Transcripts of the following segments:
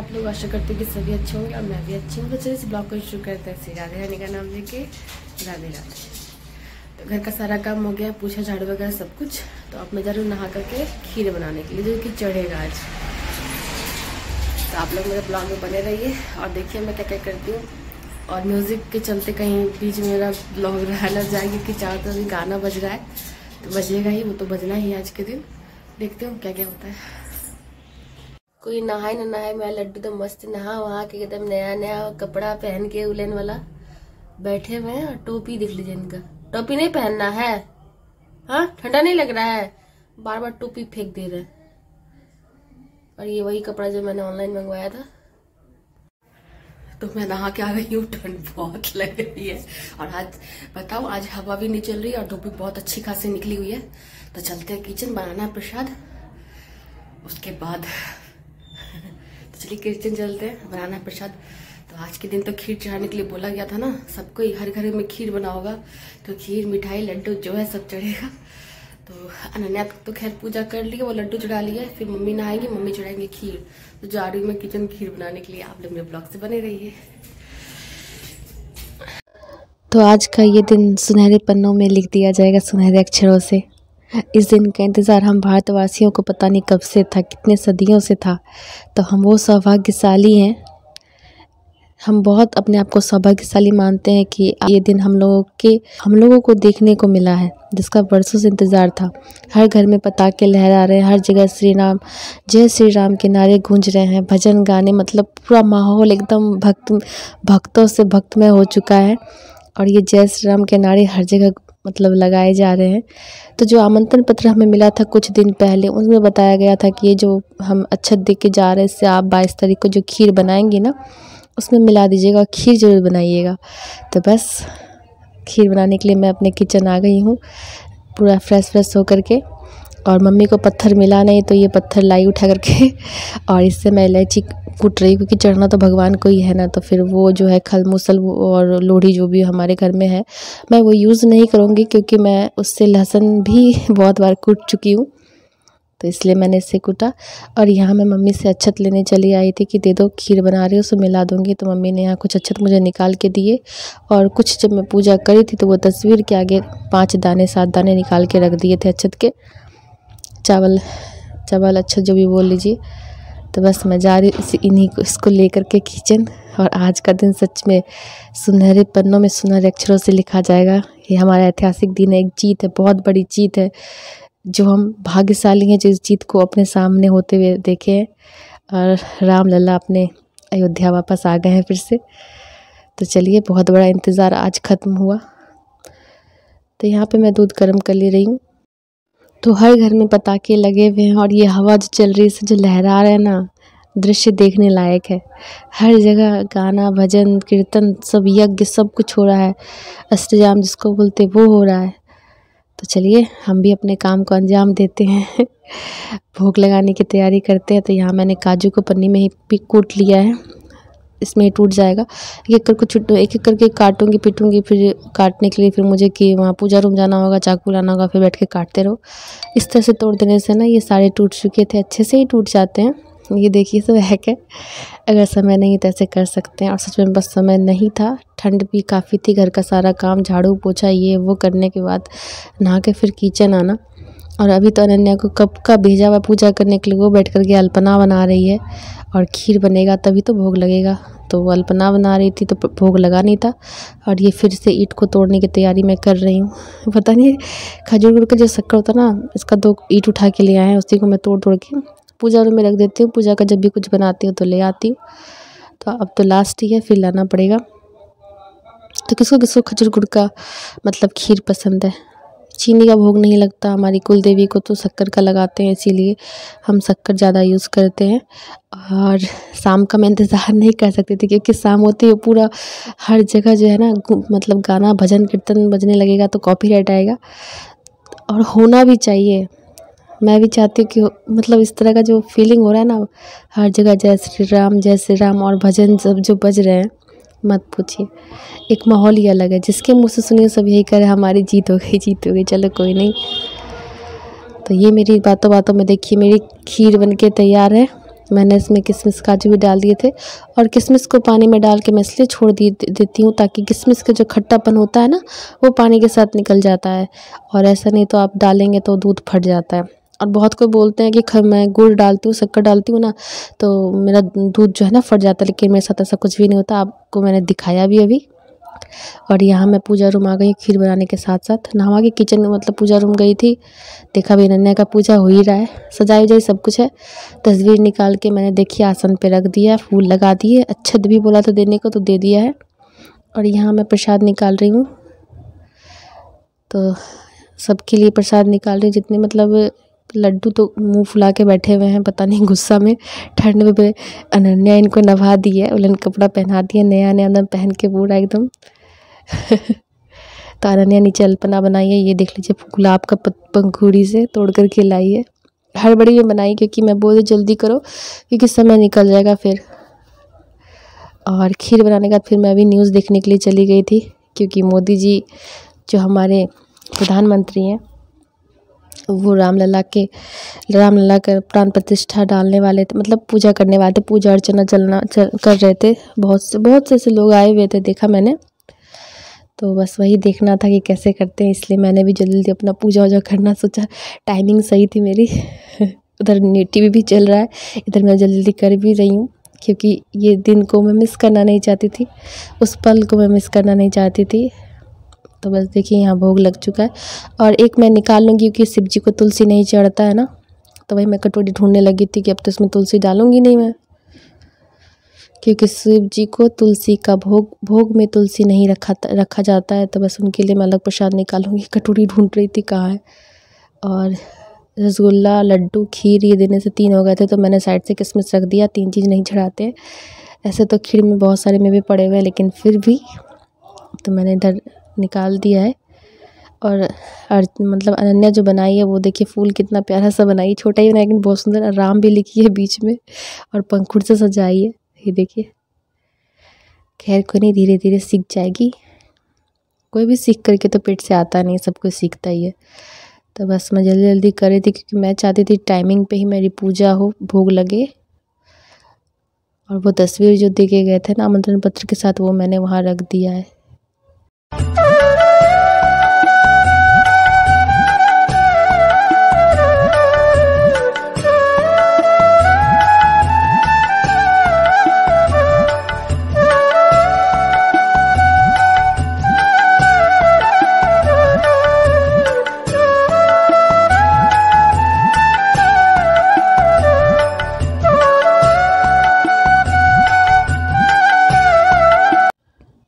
आप लोग? आशा करते हैं कि सभी अच्छे होंगे और मैं भी अच्छी हूँ। तो चलिए इस ब्लॉग को शुरू करते हैं। राधे रानी का नाम लेके राधे राधे। तो घर का सारा काम हो गया, पूछा झाड़ू वगैरह सब कुछ। तो अब मैं जरूर नहा करके खीर बनाने के लिए, जो कि चढ़ेगा आज। तो आप लोग मेरे ब्लॉग में बने रहिए और देखिए मैं क्या क्या करती हूँ। और म्यूज़िक के चलते कहीं बीच में मेरा ब्लॉग रह ना जाए, क्योंकि चारों तरफ गाना बज रहा है। तो बजेगा ही, वो तो बजना ही आज के दिन। देखते हूँ क्या क्या होता है। कोई नहाए ना नहाए, मैं लड्डू तो मस्त नहा वहा के एकदम नया नया कपड़ा पहन के उलेन वाला बैठे हुए हैं। और टोपी देख लीजिए इनका, टोपी नहीं पहनना है? हाँ, ठंडा नहीं लग रहा है? बार बार टोपी फेंक दे रहे हैं। और ये वही कपड़ा जो मैंने ऑनलाइन मंगवाया था। तो मैं नहा के आ गई हूँ, ठंड बहुत लग रही है। और आज बताओ, आज हवा भी नहीं चल रही और धूप भी बहुत अच्छी खासी निकली हुई है। तो चलते हैं किचन, बनाना है प्रसाद। उसके बाद तो चलिए किचन चलते हैं, बनाना है प्रसाद। तो आज के दिन तो खीर चढ़ाने के लिए बोला गया था ना, सबको हर घर में खीर बना होगा। तो खीर मिठाई लड्डू जो है सब चढ़ेगा। तो अनन्या तो खैर पूजा कर ली है, वो लड्डू चढ़ा लिया है। फिर मम्मी नहाएंगी, मम्मी चढ़ाएंगे खीर। तो जा रही हूँ मैं किचन खीर बनाने के लिए। आप लोग मेरे ब्लॉग से बने रहिए। तो आज का ये दिन सुनहरे पन्नों में लिख दिया जाएगा सुनहरे अक्षरों से। इस दिन का इंतज़ार हम भारतवासियों को पता नहीं कब से था, कितने सदियों से था। तो हम वो सौभाग्यशाली हैं, हम बहुत अपने आप को सौभाग्यशाली मानते हैं कि ये दिन हम लोगों को देखने को मिला है, जिसका वर्षों से इंतज़ार था। हर घर में पताके लहरा रहे हैं, हर जगह श्री राम जय श्री राम के नारे गूंज रहे हैं, भजन गाने, मतलब पूरा माहौल एकदम भक्तों से भक्तमय हो चुका है। और ये जय श्री राम के नारे हर जगह मतलब लगाए जा रहे हैं। तो जो आमंत्रण पत्र हमें मिला था कुछ दिन पहले, उसमें बताया गया था कि ये जो हम अक्षत दे के जा रहे हैं, इससे आप 22 तारीख को जो खीर बनाएंगे ना, उसमें मिला दीजिएगा, खीर जरूर बनाइएगा। तो बस खीर बनाने के लिए मैं अपने किचन आ गई हूँ, पूरा फ्रेश होकर के। और मम्मी को पत्थर मिला नहीं, तो ये पत्थर लाई उठा करके और इससे मैं इलायची कूट रही हूँ, क्योंकि चढ़ना तो भगवान को ही है ना। तो फिर वो जो है खल मूसल और लोढ़ी जो भी हमारे घर में है, मैं वो यूज़ नहीं करूँगी, क्योंकि मैं उससे लहसुन भी बहुत बार कूट चुकी हूँ। तो इसलिए मैंने इससे कूटा। और यहाँ मैं मम्मी से अक्षत लेने चली आई थी कि दे दो, खीर बना रही हूँ उसमें मिला दूँगी। तो मम्मी ने यहाँ कुछ अक्षत मुझे निकाल के दिए। और कुछ जब मैं पूजा करी थी तो वो तस्वीर के आगे 5 दाने 7 दाने निकाल के रख दिए थे अक्षत के, चावल अक्षत जो भी बोल लीजिए। तो बस मैं जा रही इसको लेकर के किचन। और आज का दिन सच में सुनहरे पन्नों में सुनहरे अक्षरों से लिखा जाएगा। ये हमारा ऐतिहासिक दिन है, एक जीत है, बहुत बड़ी जीत है, जो हम भाग्यशाली हैं जो इस जीत को अपने सामने होते हुए देखे हैं। और राम लल्ला अपने अयोध्या वापस आ गए हैं फिर से। तो चलिए, बहुत बड़ा इंतज़ार आज ख़त्म हुआ। तो यहाँ पे मैं दूध गर्म कर ले रही हूँ। तो हर घर में पताके लगे हुए हैं और ये हवा जो चल रही है, इससे जो लहरा रहा है ना, दृश्य देखने लायक है। हर जगह गाना भजन कीर्तन सब यज्ञ सब कुछ हो रहा है, अष्टयाम जिसको बोलते वो हो रहा है। तो चलिए हम भी अपने काम को अंजाम देते हैं। भोग लगाने की तैयारी करते हैं। तो यहाँ मैंने काजू को पन्नी में ही कूट लिया है, इसमें ही टूट जाएगा। एक एक करके काटूंगी पीटूंगी, फिर काटने के लिए फिर मुझे कि वहाँ पूजा रूम जाना होगा, चाकू लाना होगा, फिर बैठ के काटते रहो। इस तरह से तोड़ देने से ना ये सारे टूट चुके थे, अच्छे से ही टूट जाते हैं। ये देखिए सब हैक है, अगर समय नहीं तो ऐसे कर सकते हैं। और सच में बस समय नहीं था, ठंड भी काफ़ी थी, घर का सारा काम झाड़ू पोछा ये वो करने के बाद नहा के फिर किचन आना। और अभी तो अनन्या को कब का भेजा हुआ पूजा करने के लिए, वो बैठ कर के अल्पना बना रही है। और खीर बनेगा तभी तो भोग लगेगा। तो वो अल्पना बना रही थी तो भोग लगा नहीं था। और ये फिर से ईंट को तोड़ने की तैयारी मैं कर रही हूँ। पता नहीं खजूर गुड़ का जो शक्कर होता है ना, इसका 2 ईंट उठा के ले आए हैं, उसी को मैं तोड़ के पूजा रूम में रख देती हूँ। पूजा का जब भी कुछ बनाती हूँ तो ले आती हूँ। तो अब तो लास्ट ही है, फिर लाना पड़ेगा। तो किसको खजूर गुड़ का मतलब खीर पसंद है। चीनी का भोग नहीं लगता हमारी कुल देवी को, तो शक्कर का लगाते हैं, इसीलिए हम शक्कर ज़्यादा यूज़ करते हैं। और शाम का मैं इंतज़ार नहीं कर सकती थी, क्योंकि शाम होती है पूरा हर जगह जो है ना मतलब गाना भजन कीर्तन बजने लगेगा तो कॉपीराइट आएगा। और होना भी चाहिए, मैं भी चाहती हूँ कि मतलब इस तरह का जो फीलिंग हो रहा है ना, हर जगह जय श्री राम और भजन सब जो बज रहे हैं, मत पूछिए, एक माहौल ही अलग है। जिसके मुँह से सुनिए सब यही करे हमारी जीत हो गई। चलो कोई नहीं। तो ये मेरी बातों में देखिए मेरी खीर बनके तैयार है। मैंने इसमें किशमिश काजू भी डाल दिए थे, और किशमिश को पानी में डाल के मैं इसलिए छोड़ देती हूँ ताकि किशमिश का जो खट्टापन होता है ना वो पानी के साथ निकल जाता है, और ऐसा नहीं तो आप डालेंगे तो दूध फट जाता है। और बहुत कोई बोलते हैं कि मैं गुड़ डालती हूँ, शक्कर डालती हूँ ना तो मेरा दूध जो है ना फट जाता है, लेकिन मेरे साथ ऐसा कुछ भी नहीं होता, आपको मैंने दिखाया भी अभी। और यहाँ मैं पूजा रूम आ गई खीर बनाने के साथ साथ, नहा के किचन में मतलब पूजा रूम गई थी, देखा भी अनन्या का पूजा हो ही रहा है, सजाई वजाई सब कुछ है। तस्वीर निकाल के मैंने देखी आसन पे रख दिया, फूल लगा दिए, अच्छे भी बोला था देने को तो दे दिया है। और यहाँ मैं प्रसाद निकाल रही हूँ, तो सबके लिए प्रसाद निकाल रही हूँ, जितने मतलब लड्डू तो मुंह फुला के बैठे हुए हैं, पता नहीं गुस्सा में ठंड में। अनन्या इनको नहा दी है, उलन कपड़ा पहना दिया नया नया एकदम पहन के पूरा एकदम। तो अनन्या नीचे अल्पना बनाई है, ये देख लीजिए गुलाब का पंखुड़ी से तोड़ कर के लाई है, हड़बड़ी में बनाई क्योंकि मैं बोली जल्दी करो क्योंकि समय निकल जाएगा फिर। और खीर बनाने के बाद फिर मैं अभी न्यूज़ देखने के लिए चली गई थी, क्योंकि मोदी जी जो हमारे प्रधानमंत्री हैं वो रामलला का प्राण प्रतिष्ठा डालने वाले थे, मतलब पूजा करने वाले थे, पूजा अर्चना कर रहे थे। बहुत से ऐसे लोग आए हुए थे, देखा मैंने, तो बस वही देखना था कि कैसे करते हैं, इसलिए मैंने भी जल्दी अपना पूजा वूजा करना सोचा, टाइमिंग सही थी मेरी। उधर टीवी भी चल रहा है, इधर मैं जल्दी कर भी रही हूँ क्योंकि ये दिन को मैं मिस करना नहीं चाहती थी, उस पल को मैं मिस करना नहीं चाहती थी। तो बस देखिए यहाँ भोग लग चुका है, और एक मैं निकाल लूँगी क्योंकि शिव जी को तुलसी नहीं चढ़ता है ना, तो वही मैं कटोरी ढूंढने लगी थी कि अब तो इसमें तुलसी डालूंगी नहीं मैं, क्योंकि शिव जी को तुलसी का भोग में तुलसी नहीं रखा जाता है, तो बस उनके लिए मैं अलग प्रसाद निकालूंगी। कटोरी ढूंढ रही थी कहाँ है। और रसगुल्ला, लड्डू, खीर ये देने से 3 हो गए थे, तो मैंने साइड से किशमिश रख दिया, 3 चीज़ नहीं चढ़ाते हैं। ऐसे तो खीर में बहुत सारे मेवे पड़े हुए हैं, लेकिन फिर भी तो मैंने इधर निकाल दिया है। और मतलब अनन्या जो बनाई है वो देखिए फूल कितना प्यारा सा बनाई, छोटा ही बनाई लेकिन बहुत सुंदर, राम भी लिखी है बीच में और पंखुड़ से सजाई है, ये देखिए। खैर कोई नहीं, धीरे धीरे सीख जाएगी, कोई भी सीख करके तो पेट से आता नहीं, सब कुछ सीखता ही है। तो बस मैं जल्दी जल्दी कर रही थी क्योंकि मैं चाहती थी टाइमिंग पे ही मेरी पूजा हो, भोग लगे। और वो तस्वीर जो दे के गए थे ना आमंत्रण पत्र के साथ, वो मैंने वहाँ रख दिया है।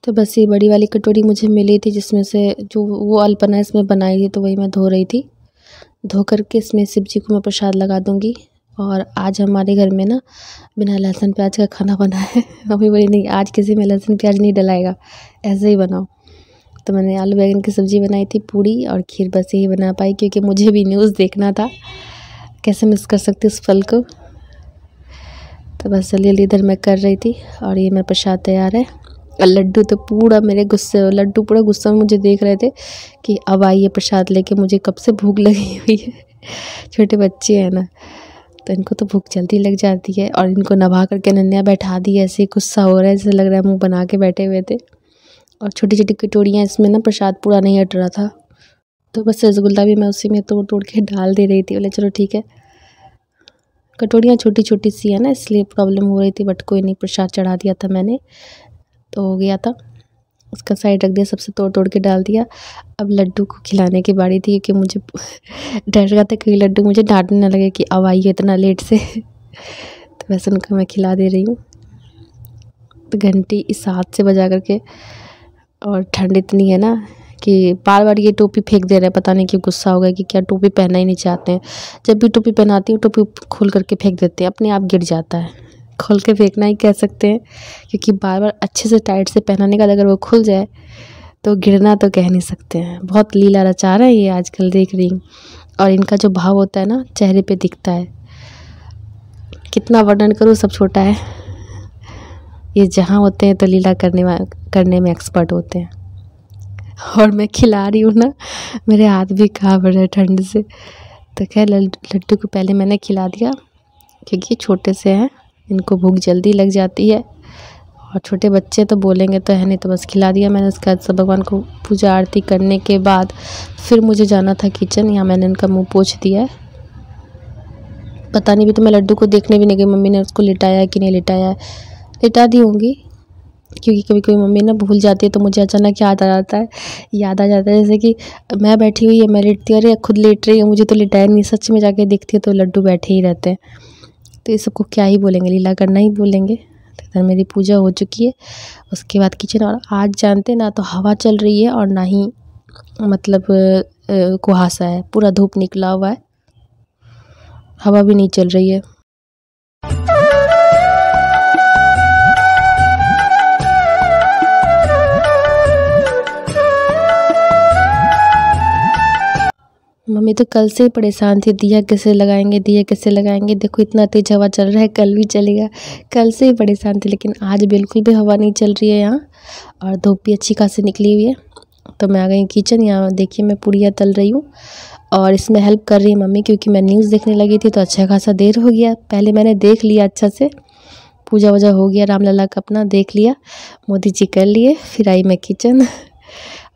तो बस ये बड़ी वाली कटोरी मुझे मिली थी, जिसमें से जो वो अल्पना इसमें बनाई थी, तो वही मैं धो रही थी। धो करके इसमें शिव जी को मैं प्रसाद लगा दूंगी। और आज हमारे घर में ना बिना लहसुन प्याज का खाना बना है। मम्मी बोली नहीं, आज किसी में लहसुन प्याज नहीं डलाएगा, ऐसे ही बनाओ। तो मैंने आलू बैंगन की सब्ज़ी बनाई थी, पूड़ी और खीर, बस यही बना पाई क्योंकि मुझे भी न्यूज़ देखना था, कैसे मिस कर सकती उस पल को। तो बस जल्दी जल्दी इधर मैं कर रही थी। और ये मेरा प्रसाद तैयार है। और लड्डू तो पूरा मेरे लड्डू पूरा गुस्सा में मुझे देख रहे थे कि अब आइए प्रसाद लेके, मुझे कब से भूख लगी हुई है। छोटे बच्चे हैं ना, तो इनको तो भूख जल्दी लग जाती है। और इनको नभा करके अनन्या बैठा दी, ऐसे गुस्सा हो रहा है, जैसे लग रहा है मुँह बना के बैठे हुए थे। और छोटी छोटी कटोरियाँ, इसमें ना प्रसाद पूरा नहीं हट रहा था, तो बस रसगुल्ला भी मैं उसी में तोड़ तोड़ के डाल दे रही थी। बोले चलो ठीक है, कटोरियाँ छोटी छोटी सी है ना, इसलिए प्रॉब्लम हो रही थी, बट कोई नहीं, प्रसाद चढ़ा दिया था मैंने तो हो गया था। उसका साइड रख दिया, सबसे तोड़ तोड़ के डाल दिया। अब लड्डू को खिलाने की बारी थी, क्योंकि मुझे डर रहा था कि लड्डू मुझे डांटने ना लगे कि अब आइए इतना लेट से। तो वैसे उनको मैं खिला दे रही हूँ। तो घंटी इस हाथ से बजा करके, और ठंड इतनी है ना कि बार बार ये टोपी फेंक दे रहे हैं, पता नहीं क्यों गुस्सा हो गया कि क्या टोपी पहनना ही नहीं चाहते हैं। जब भी टोपी पहनाती हूँ टोपी खोल करके फेंक देते हैं, अपने आप गिर जाता है। खोल के फेंकना ही कह सकते हैं, क्योंकि बार बार अच्छे से टाइट से पहनाने का अगर वो खुल जाए तो गिरना तो कह नहीं सकते हैं। बहुत लीला रचा रहा है ये आजकल, देख रही हूँ। और इनका जो भाव होता है ना चेहरे पे दिखता है, कितना वर्णन करूँ सब छोटा है। ये जहाँ होते हैं तो लीला करने में एक्सपर्ट होते हैं। और मैं खिला रही हूँ ना, मेरे हाथ भी काँप रहे ठंड से। तो खैर लड्डू को पहले मैंने खिला दिया, क्योंकि ये छोटे से हैं, इनको भूख जल्दी लग जाती है। और छोटे बच्चे तो बोलेंगे तो है नहीं, तो बस खिला दिया मैंने। उसके बाद सब भगवान को पूजा आरती करने के बाद फिर मुझे जाना था किचन। यहाँ मैंने इनका मुंह पोंछ दिया है। पता नहीं, भी तो मैं लड्डू को देखने भी नहीं गई मम्मी ने उसको लिटाया है कि नहीं लिटाया है। लिटा दी होंगी, क्योंकि कभी कभी मम्मी ना भूल जाती है तो मुझे अचानक याद आ जाता है। जैसे कि मैं बैठी हुई है, मैं लेटती हूँ, अरे खुद लेट रही हूँ, मुझे तो लिटाया नहीं। सच में जाके देखती है तो लड्डू बैठे ही रहते हैं। तो ये सबको क्या ही बोलेंगे, लीला करना ही बोलेंगे। तो इधर मेरी पूजा हो चुकी है। उसके बाद किचन, और आज जानते ना तो हवा चल रही है और ना ही मतलब कुहासा है, पूरा धूप निकला हुआ है, हवा भी नहीं चल रही है। मम्मी तो कल से ही परेशान थी, दिया कैसे लगाएंगे। देखो इतना तेज हवा चल रहा है, कल भी चलेगा। कल से ही परेशान थी, लेकिन आज बिल्कुल भी हवा नहीं चल रही है यहाँ, और धूप भी अच्छी खासी निकली हुई है। तो मैं आ गई किचन। यहाँ देखिए मैं पूड़ियाँ तल रही हूँ और इसमें हेल्प कर रही है मम्मी, क्योंकि मैं न्यूज़ देखने लगी थी तो अच्छा खासा देर हो गया। पहले मैंने देख लिया अच्छा से, पूजा वूजा हो गया, रामलला का अपना देख लिया, मोदी जी कर लिए, फिर आई मैं किचन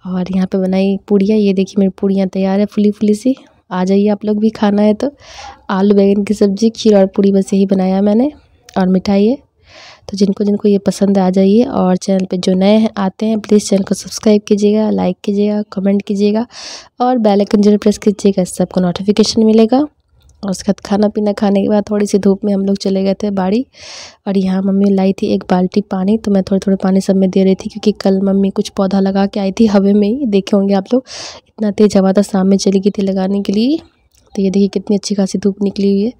और यहाँ पे बनाई पूड़ियाँ। ये देखिए मेरी पूड़ियाँ तैयार है, फुली फुली सी। आ जाइए आप लोग भी खाना है तो। आलू बैंगन की सब्ज़ी, खीर और पूड़ी बस यही बनाया मैंने, और मिठाई है। तो जिनको जिनको ये पसंद आ जाइए। और चैनल पे जो नए हैं आते हैं, प्लीज़ चैनल को सब्सक्राइब कीजिएगा, लाइक कीजिएगा, कमेंट कीजिएगा और बेल आइकन जरूर प्रेस कीजिएगा, इससे आपको नोटिफिकेशन मिलेगा। और उसके बाद खाना पीना खाने के बाद थोड़ी सी धूप में हम लोग चले गए थे बाड़ी। और यहाँ मम्मी लाई थी 1 बाल्टी पानी, तो मैं थोड़े थोड़े पानी सब में दे रही थी, क्योंकि कल मम्मी कुछ पौधा लगा के आई थी हवे में ही, देखे होंगे आप लोग। इतना तेज़ हवा था, शाम में चली गई थी लगाने के लिए। तो ये देखिए कितनी अच्छी खासी धूप निकली हुई है।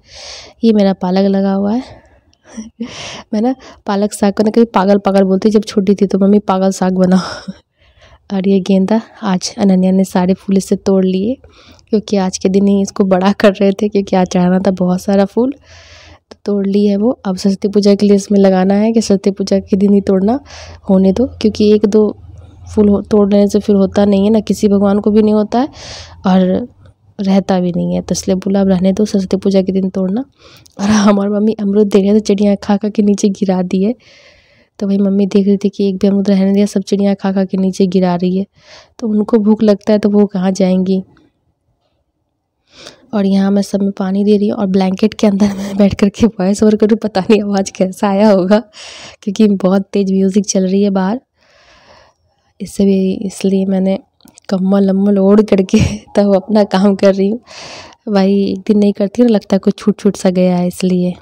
ये मेरा पालक लगा हुआ है। मैं ना पालक साग को ना कभी पागल पागल बोलती, जब छोटी थी तो मम्मी पागल साग बनाओ। और ये गेंदा आज अनन्या ने सारे फूल इससे तोड़ लिए, क्योंकि आज के दिन ही इसको बड़ा कर रहे थे, क्योंकि आज चढ़ाना था बहुत सारा फूल, तो तोड़ लिए है वो। अब सरस्वती पूजा के लिए इसमें लगाना है कि सरस्वती पूजा के दिन ही तोड़ना होने दो, क्योंकि 1-2 फूल तोड़ने से फिर होता नहीं है ना, किसी भगवान को भी नहीं होता है और रहता भी नहीं है। तो इसलिए बोला अब रहने दो, सरस्वती पूजा के दिन तोड़ना। और हमारी मम्मी अमरूद दे रहे थे, चिड़िया खा खा के नीचे गिरा दिए। तो भाई मम्मी देख रही थी कि एक भी अमरूद रहने दिया, सब चिड़िया खा खा के नीचे गिरा रही है। तो उनको भूख लगता है तो वो कहाँ जाएंगी। और यहाँ मैं सब में पानी दे रही हूँ, और ब्लैंकेट के अंदर मैं बैठ करके वॉइस ओवर करूँ, पता नहीं आवाज़ कैसा आया होगा, क्योंकि बहुत तेज़ म्यूज़िक चल रही है बाहर। इसलिए मैंने कम्बल वम्बल ओढ़ करके तब अपना काम कर रही हूँ। भाई एक दिन नहीं करती ना, लगता है कुछ छूट छूट सा गया है, इसलिए।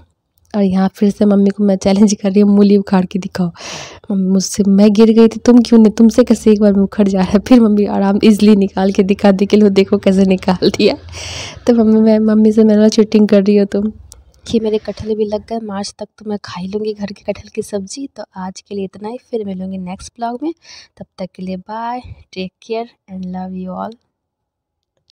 और यहाँ फिर से मम्मी को मैं चैलेंज कर रही हूँ, मूली उखाड़ के दिखाओ। मुझसे मैं गिर गई थी, तुम क्यों नहीं, तुमसे कैसे एक बार में उखड़ जा रहा है। फिर मम्मी आराम इजली निकाल के दिखा दी कि लो देखो कैसे निकाल दिया। तो मम्मी से मेरा चीटिंग कर रही हो तुम। कि मेरे कटहल भी लग गए, मार्च तक तो मैं खा ही लूँगी घर के कटहल की सब्ज़ी। तो आज के लिए इतना ही, फिर मिलूँगी नेक्स्ट ब्लॉग में। तब तक के लिए bye, take care and love you all.